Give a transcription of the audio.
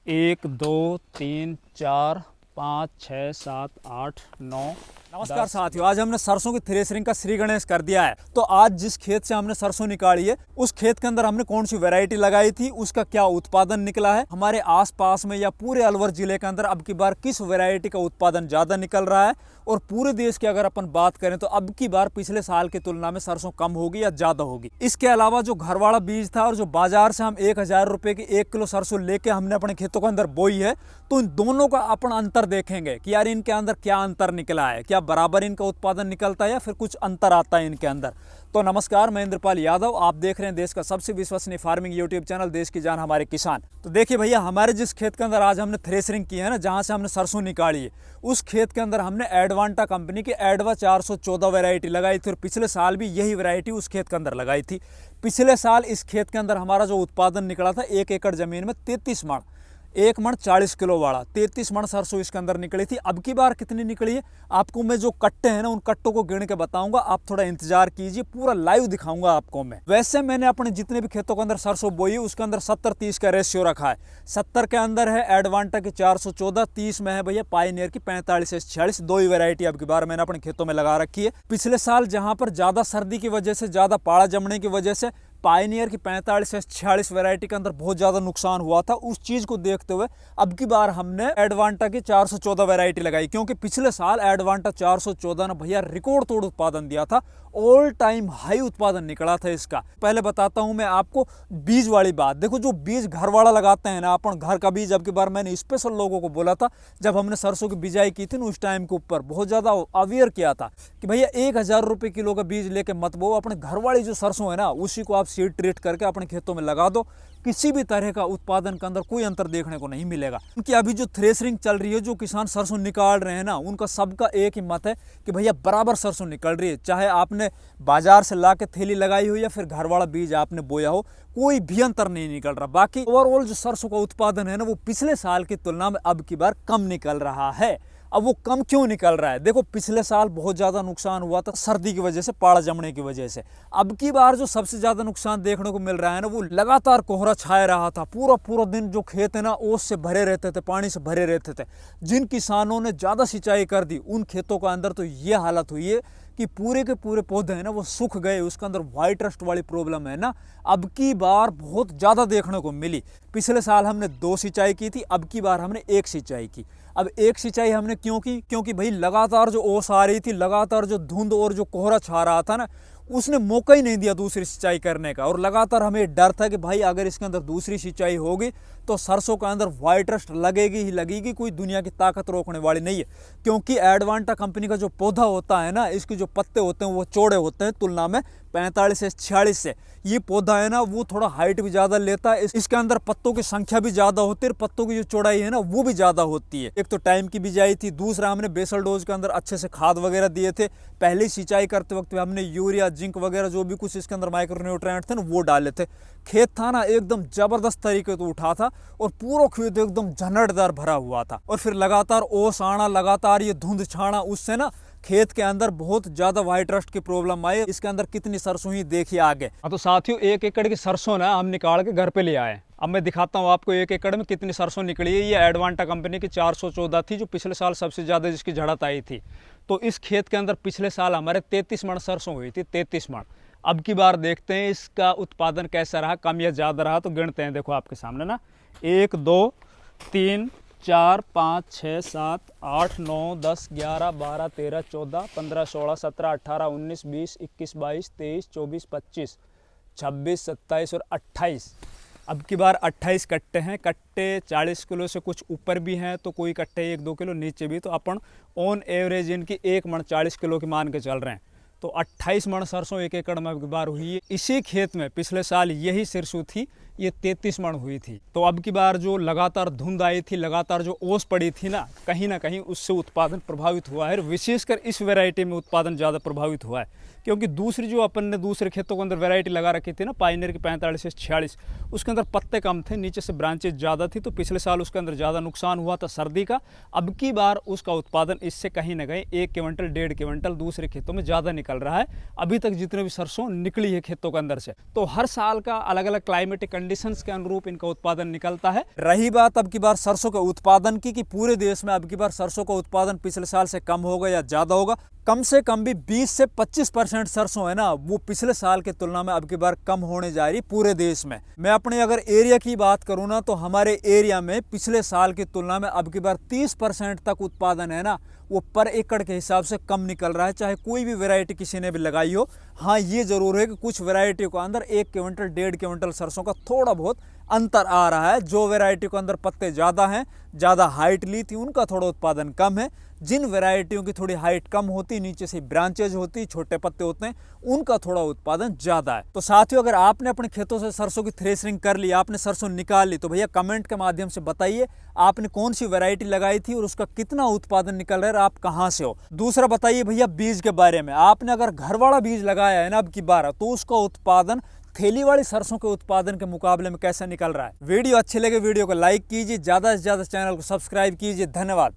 एक दो तीन चार 5 6 7 8 9। नमस्कार साथियों, आज हमने सरसों की थ्रेसरिंग का श्री गणेश कर दिया है। तो आज जिस खेत से हमने सरसों निकाली है उस खेत के अंदर हमने कौन सी वैरायटी लगाई थी, उसका क्या उत्पादन निकला है, हमारे आसपास में या पूरे अलवर जिले के अंदर अब की बार किस वैरायटी का उत्पादन ज्यादा निकल रहा है, और पूरे देश की अगर अपन बात करें तो अब की बार पिछले साल की तुलना में सरसों कम होगी या ज्यादा होगी। इसके अलावा जो घर वाला बीज था और जो बाजार से हम 1000 रुपए की 1 किलो सरसों लेके हमने अपने खेतों के अंदर बोई है, तो इन दोनों का अपन अंतर देखेंगे कि यार इनके अंदर क्या अंतर निकला है, क्या बराबर इनका उत्पादन निकलता है या फिर कुछ अंतर आता है इनके अंदर। तो नमस्कार, मैं इंद्रपाल यादव, आप देख रहे हैं देश का सबसे विश्वसनीय फार्मिंग यूट्यूब चैनल देश की जान हमारे किसान। तो देखिए भैया, हमारे जिस खेत के अंदर आज हमने थ्रेसरिंग की है ना, जहां से हमने सरसों निकाली है, उस खेत के अंदर हमने एडवांटा कंपनी की एडवा 414 वैरायटी लगाई थी, और पिछले साल भी यही वैरायटी उस खेत के अंदर लगाई थी। पिछले साल इस खेत के अंदर हमारा जो उत्पादन निकला था 1 एकड़ जमीन में 33 मण, 1 मण 40 किलो वाला 33 मण सरसों इसके अंदर निकली थी। अब की बार कितनी निकली है आपको मैं जो कट्टे हैं ना, उन कट्टों को गिन के बताऊंगा, आप थोड़ा इंतजार कीजिए, पूरा लाइव दिखाऊंगा आपको मैं। वैसे मैंने अपने जितने भी खेतों के अंदर सरसों बोई है उसके अंदर 70-30 का रेशियो रखा है। 70 के अंदर है एडवांटा की 414, 30 में है भैया पायनियर की 45-46। दो ही वैरायटी अब की बार मैंने अपने खेतों में लगा रखी है। पिछले साल जहां पर ज्यादा सर्दी की वजह से, ज्यादा पाड़ा जमने की वजह से पायनियर की 45-46 वैरायटी के अंदर बहुत ज्यादा नुकसान हुआ था, उस चीज को देखते हुए अब की बार हमने एडवांटा की 414 वैरायटी लगाई, क्योंकि पिछले साल एडवांटा 414 ने भैया रिकॉर्ड तोड़ उत्पादन दिया था, ऑल टाइम हाई उत्पादन निकला था इसका। पहले बताता हूं मैं आपको बीज वाली बात। देखो, जो बीज घर वाला लगाते हैं ना, अपन घर का बीज अब की बार मैंने स्पेशल लोगों को बोला था जब हमने सरसों की बिजाई की थी ना, उस टाइम के ऊपर बहुत ज्यादा अवेयर किया था कि भैया 1000 रुपए किलो का बीज लेके मत बो, अपने घर वाली जो सरसों है ना उसी को आप सीड ट्रीट करके अपने खेतों में लगा दो, किसी भी तरह का उत्पादन के अंदर कोई अंतर देखने को नहीं मिलेगा। उनकी अभी जो थ्रेसरिंग चल रही है, जो किसान सरसों निकाल रहे हैं ना, उनका सबका एक ही मत है कि भैया बराबर सरसों निकल रही है, चाहे आपने बाजार से ला के थैली लगाई हो या फिर घर वाला बीज आपने बोया हो, कोई भी अंतर नहीं निकल रहा। बाकी ओवरऑल जो सरसों का उत्पादन है ना, वो पिछले साल की तुलना में अब की बार कम निकल रहा है। अब वो कम क्यों निकल रहा है? देखो, पिछले साल बहुत ज्यादा नुकसान हुआ था सर्दी की वजह से, पाड़ा जमने की वजह से। अब की बार जो सबसे ज्यादा नुकसान देखने को मिल रहा है ना, वो लगातार कोहरा छाया रहा था, पूरा पूरा दिन जो खेत है ना ओस से भरे रहते थे, पानी से भरे रहते थे। जिन किसानों ने ज्यादा सिंचाई कर दी उन खेतों के अंदर तो ये हालत हुई है कि पूरे के पूरे पौधे हैं ना वो सूख गए, उसके अंदर व्हाइट रस्ट वाली प्रॉब्लम है ना, अब की बार बहुत ज्यादा देखने को मिली। पिछले साल हमने 2 सिंचाई की थी, अब की बार हमने 1 सिंचाई की। अब 1 सिंचाई हमने क्यों की? क्योंकि भाई लगातार जो ओस आ रही थी, लगातार जो धुंध और जो कोहरा छा रहा था ना, उसने मौका ही नहीं दिया दूसरी सिंचाई करने का। और लगातार हमें डर था कि भाई अगर इसके अंदर दूसरी सिंचाई होगी तो सरसों के अंदर व्हाइट रस्ट लगेगी ही लगेगी, कोई दुनिया की ताकत रोकने वाली नहीं है। क्योंकि एडवांटा कंपनी का जो पौधा होता है ना, इसके जो पत्ते होते हैं वो चौड़े होते हैं तुलना में 45 से 46 से। ये पौधा है ना वो थोड़ा हाइट भी ज्यादा लेता है, इसके अंदर पत्तों की संख्या भी ज्यादा होती है, पत्तों की जो चौड़ाई है ना वो भी ज्यादा होती है। एक तो टाइम की बिजाई थी, दूसरा हमने बेसल डोज के अंदर अच्छे से खाद वगैरह दिए थे। पहली सिंचाई करते वक्त हमने यूरिया, जिंक वगैरह जो भी कुछ इसके अंदर माइक्रोन्यूट्रिएंट थे ना वो डाले थे। खेत था ना एकदम जबरदस्त तरीके से उठा था, और पूरा खेत एकदम झनटदार भरा हुआ था। और फिर लगातार ओस आना, लगातार ये धुंध छाना, उससे ना खेत के अंदर बहुत ज्यादा व्हाइट रस्ट की प्रॉब्लम आई। इसके अंदर कितनी सरसों ही देखिए आगे। तो साथियों, 1 एकड़ की सरसों ना हम निकाल के घर पे ले आए। अब मैं दिखाता हूँ आपको 1 एकड़ में कितनी सरसों निकली है। ये एडवांटा कंपनी की 414 थी, जो पिछले साल सबसे ज्यादा जिसकी झड़त आई थी। तो इस खेत के अंदर पिछले साल हमारे 33 मण सरसों हुई थी, 33 मण। अब की बार देखते हैं इसका उत्पादन कैसा रहा, कम या ज्यादा रहा, तो गिनते हैं। देखो आपके सामने ना, 1 2 3 4 5 6 7 8 9 10 11 12 13 14 15 16 17 18 19 20 21 22 23 24 25 26 27 और 28। अब की बार 28 कट्टे हैं। कट्टे 40 किलो से कुछ ऊपर भी हैं, तो कोई कट्टे 1-2 किलो नीचे भी, तो अपन ऑन एवरेज इनकी 1 मण 40 किलो की मान के चल रहे हैं। तो 28 मण सरसों 1 एकड़ में अब की बार हुई है। इसी खेत में पिछले साल यही सिरसों थी, ये 33 मण हुई थी। तो अब की बार जो लगातार धुंध आई थी, लगातार जो ओस पड़ी थी ना कहीं उससे उत्पादन प्रभावित हुआ है। विशेषकर इस वैरायटी में उत्पादन ज़्यादा प्रभावित हुआ है, क्योंकि दूसरी जो अपन ने दूसरे खेतों के अंदर वैरायटी लगा रखी थी ना, पायनियर की 45-46, उसके अंदर पत्ते कम थे, नीचे से ब्रांचेज ज़्यादा थी, तो पिछले साल उसके अंदर ज़्यादा नुकसान हुआ था सर्दी का। अब की बार उसका उत्पादन इससे कहीं ना कहीं 1 क्विंटल 1.5 क्विंटल दूसरे खेतों में ज़्यादा निकल निकल रहा है अभी तक जितने भी सरसों निकली है खेतों के अंदर से। तो हर साल का अलग अलग क्लाइमेटिक कंडीशंस के अनुरूप इनका उत्पादन निकलता है। रही बात अब की बार सरसों के उत्पादन की, कि पूरे देश में अब की बार सरसों का उत्पादन पिछले साल से कम होगा या ज्यादा होगा, कम से कम भी 20 से 25% सरसों है ना, वो पिछले साल की तुलना में अब की बार कम होने जा रही पूरे देश में। मैं अपने अगर एरिया की बात करूं ना, तो हमारे एरिया में पिछले साल की तुलना में अब की बार 30% तक उत्पादन है ना, वो पर एकड़ के हिसाब से कम निकल रहा है, चाहे कोई भी वैरायटी किसी ने भी लगाई हो। हाँ, ये जरूर है कि कुछ वैरायटी के अंदर 1 क्विंटल 1.5 क्विंटल सरसों का थोड़ा बहुत अंतर आ रहा है। जो वैरायटी के अंदर पत्ते ज़्यादा हैं, ज़्यादा हाइट ली थी, उनका थोड़ा उत्पादन कम है। जिन वैरायटियों की थोड़ी हाइट कम होती, नीचे से ब्रांचेज होती, छोटे पत्ते होते हैं, उनका थोड़ा उत्पादन ज़्यादा है। तो साथियों, अगर आपने अपने खेतों से सरसों की थ्रेशरिंग कर ली, आपने सरसों निकाल ली, तो भैया कमेंट के माध्यम से बताइए आपने कौन सी वैरायटी लगाई थी और उसका कितना उत्पादन निकल रहा है, आप कहाँ से हो। दूसरा बताइए भैया बीज के बारे में, आपने अगर घर वाला बीज लगाया है ना अब की बार, तो उसका उत्पादन थैली वाली सरसों के उत्पादन के मुकाबले में कैसा निकल रहा है। वीडियो अच्छे लगे वीडियो को लाइक कीजिए, ज़्यादा से ज़्यादा चैनल को सब्सक्राइब कीजिए। धन्यवाद।